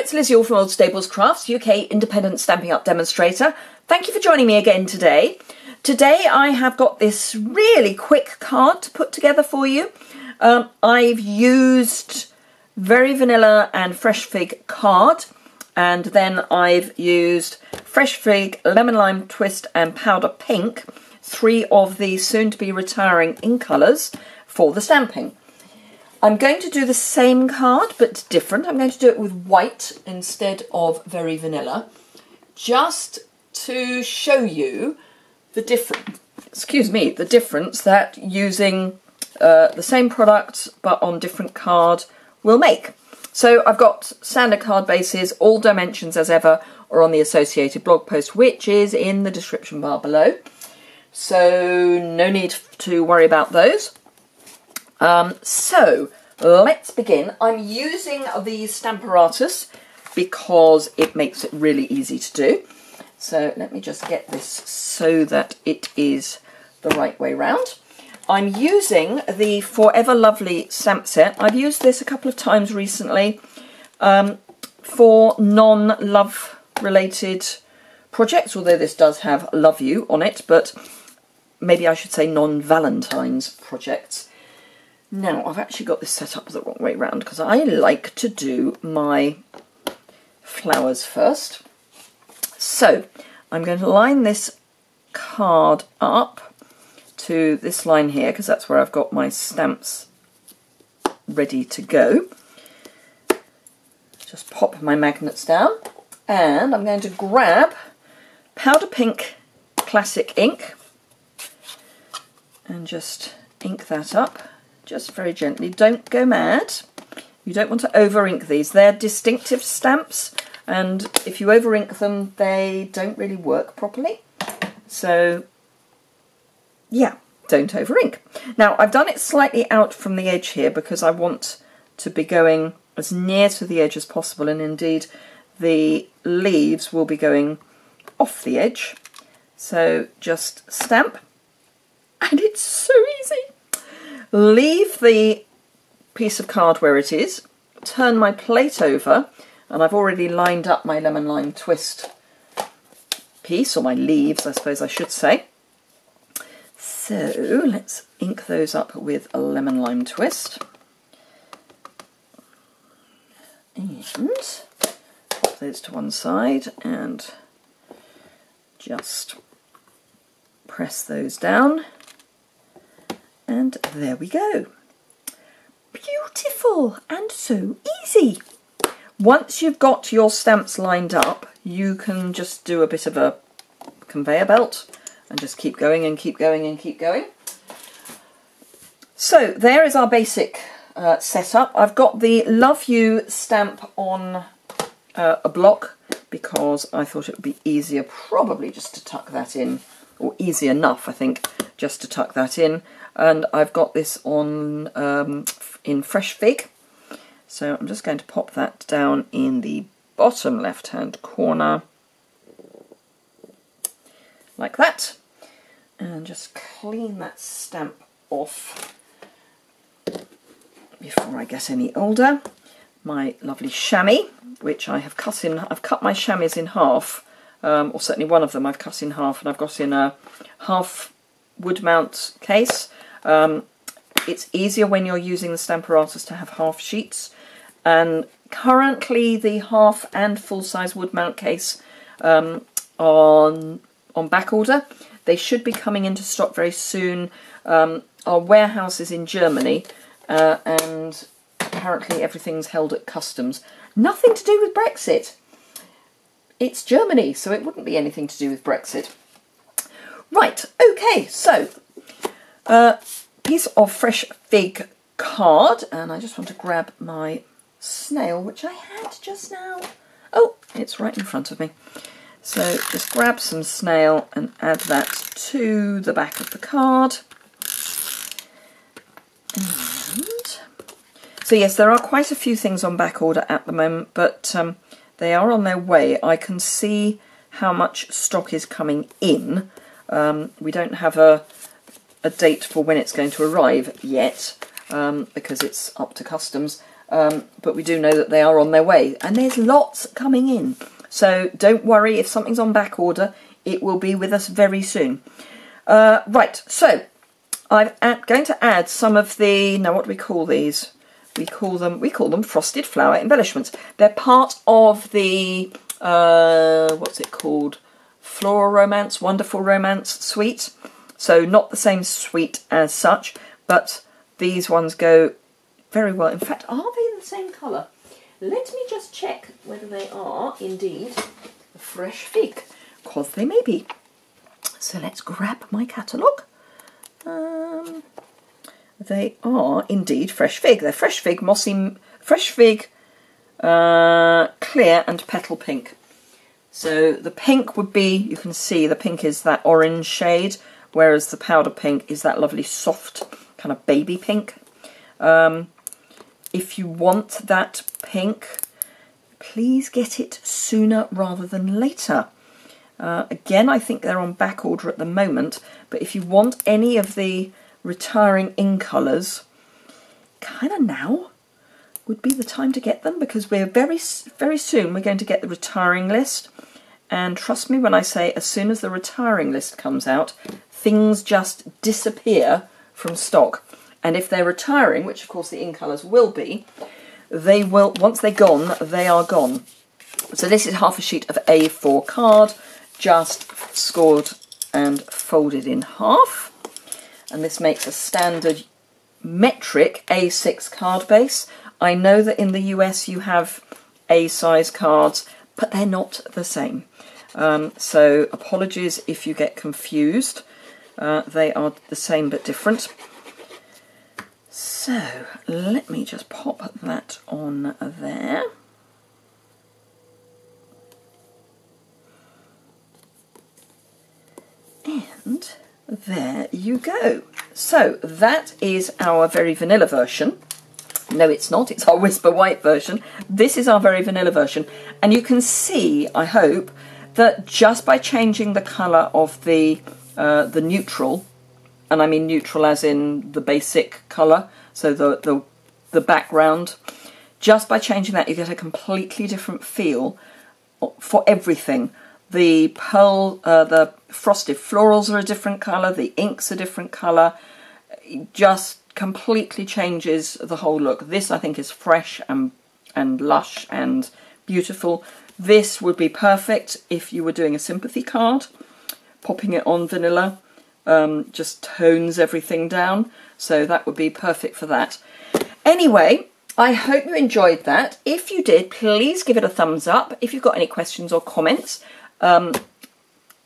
it's Liz Yuille from Old Staples Crafts, UK independent Stampin' Up demonstrator. Thank you for joining me again today. Today I have got this really quick card to put together for you. I've used Very Vanilla and Fresh Fig card, and then I've used Fresh Fig, Lemon Lime Twist and Powder Pink, 3 of the soon-to-be retiring ink colours for the stamping. I'm going to do the same card, but different. I'm going to do it with white instead of Very Vanilla, just to show you the difference. The difference that using the same product but on different card will make. So I've got standard card bases, all dimensions as ever, are on the associated blog post, which is in the description bar below. So no need to worry about those. So let's begin. I'm using the Stamparatus because it makes it really easy to do. So let me just get this so that it is the right way round. I'm using the Forever Lovely stamp set. I've used this a couple of times recently for non-love related projects, although this does have Love You on it, but maybe I should say non-Valentine's projects. Now, I've actually got this set up the wrong way round because I like to do my flowers first. So, I'm going to line this card up to this line here because that's where I've got my stamps ready to go. Just pop my magnets down, and I'm going to grab Powder Pink Classic ink and just ink that up just very gently. Don't go mad. You don't want to over ink these. They're distinctive stamps, and if you over ink them they don't really work properly. So yeah, don't over ink. Now I've done it slightly out from the edge here because I want to be going as near to the edge as possible, and indeed the leaves will be going off the edge. So just stamp, and it's so easy. Leave the piece of card where it is, turn my plate over, and I've already lined up my Lemon Lime Twist piece, or my leaves I suppose I should say. So let's ink those up with a Lemon Lime Twist. And pop those to one side and just press those down. And there we go. Beautiful and so easy. Once you've got your stamps lined up, you can just do a bit of a conveyor belt and just keep going and keep going and keep going. So there is our basic setup. I've got the Love You stamp on a block because I thought it would be easier probably just to tuck that in, or easy enough I think just to tuck that in. And I've got this on in Fresh Fig, so I'm just going to pop that down in the bottom left hand corner like that, and just clean that stamp off before I get any older. My lovely chamois, which I have cut in, I've cut my chamois in half, or certainly one of them I've cut in half, and I've got in a half wood mount case. It's easier when you're using the Stamparatus to have half sheets, and currently the half and full-size wood mount case on back order. They should be coming into stock very soon. Our warehouse is in Germany, and apparently everything's held at customs. Nothing to do with Brexit. It's Germany, so it wouldn't be anything to do with Brexit. Right, okay, so piece of Fresh Fig card, and I just want to grab my snail, which I had just now. Oh, it's right in front of me. So just grab some snail and add that to the back of the card. And so yes, there are quite a few things on back order at the moment, but they are on their way. I can see how much stock is coming in. We don't have a date for when it's going to arrive yet, because it's up to customs. but we do know that they are on their way, and there's lots coming in. So don't worry if something's on back order, it will be with us very soon. Right, so I'm going to add some of the, now what do we call these? We call them frosted flower embellishments. They're part of the, what's it called? Floral Romance, Wonderful Romance suite. So not the same suite as such, but these ones go very well. In fact, are they the same colour? Let me just check whether they are indeed a fresh fig, because they may be. So let's grab my catalogue. They are indeed fresh fig. They're fresh fig, mossy, fresh fig, clear and petal pink. So the pink would be, you can see the pink is that orange shade, whereas the powder pink is that lovely soft kind of baby pink. If you want that pink, please get it sooner rather than later. Again, I think they're on back order at the moment, but if you want any of the retiring in colours, kind of now would be the time to get them, because we're very soon we're going to get the retiring list, and trust me when I say as soon as the retiring list comes out, things just disappear from stock. And if they're retiring, which of course the in colours will be, they will, once they're gone, they are gone. So this is half a sheet of A4 card, just scored and folded in half. And this makes a standard metric A6 card base. I know that in the US you have A size cards, but they're not the same. So apologies if you get confused. They are the same but different. So let me just pop that on there. And there you go. So that is our very vanilla version. No, it's not. It's our Whisper White version. This is our very vanilla version. And you can see, I hope, that just by changing the colour of the neutral, and I mean neutral as in the basic colour, so the background, just by changing that you get a completely different feel for everything. The pearl, the frosted florals are a different colour, the ink's a different colour. It just completely changes the whole look. This I think is fresh and lush and beautiful. This would be perfect if you were doing a sympathy card. Popping it on vanilla just tones everything down, so that would be perfect for that. Anyway, I hope you enjoyed that. If you did, please give it a thumbs up. If you've got any questions or comments,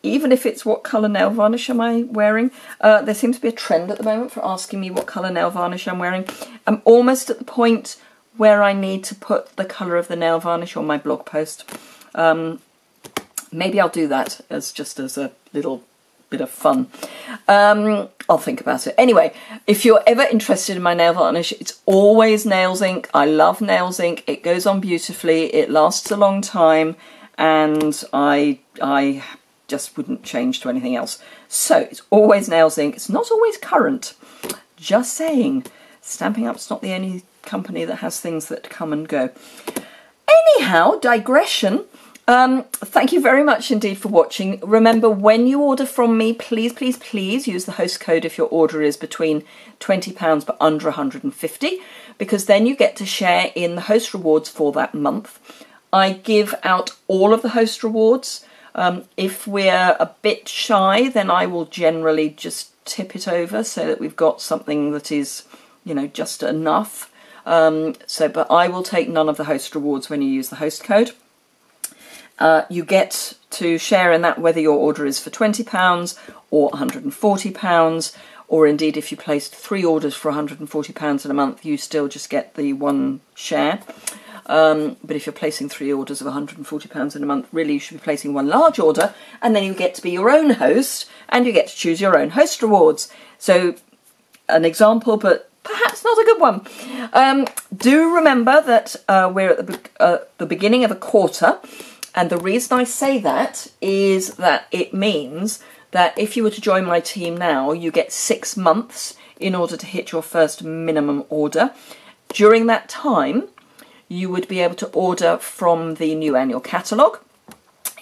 even if it's what colour nail varnish am I wearing, there seems to be a trend at the moment for asking me what colour nail varnish I'm wearing. I'm almost at the point where I need to put the colour of the nail varnish on my blog post. Maybe I'll do that as just as a little bit of fun. I'll think about it. Anyway, if you're ever interested in my nail varnish, it's always Nails Ink. I love Nails Ink. It goes on beautifully. It lasts a long time, and I just wouldn't change to anything else. So it's always Nails Ink. It's not always Current. Just saying. Stampin' Up's not the only company that has things that come and go. Anyhow, digression. Thank you very much indeed for watching. Remember, when you order from me, please, please, please use the host code if your order is between £20 but under 150, because then you get to share in the host rewards for that month. I give out all of the host rewards. If we're a bit shy, then I will generally just tip it over so that we've got something that is, you know, just enough. But I will take none of the host rewards when you use the host code. You get to share in that whether your order is for £20 or £140, or indeed if you placed 3 orders for £140 in a month, you still just get the one share. But if you're placing 3 orders of £140 in a month, really you should be placing one large order, and then you get to be your own host, and you get to choose your own host rewards. So an example, but perhaps not a good one. Do remember that we're at the beginning of a quarter. And the reason I say that is that it means that if you were to join my team now, you get 6 months in order to hit your first minimum order. During that time, you would be able to order from the new annual catalogue.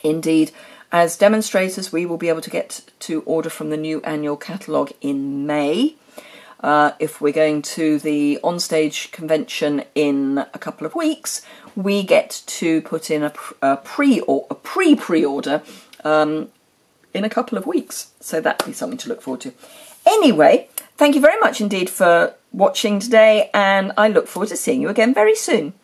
Indeed, as demonstrators, we will be able to get to order from the new annual catalogue in May. If we're going to the onstage convention in a couple of weeks, we get to put in a pre-order in a couple of weeks. So that'll be something to look forward to. Anyway, thank you very much indeed for watching today, and I look forward to seeing you again very soon.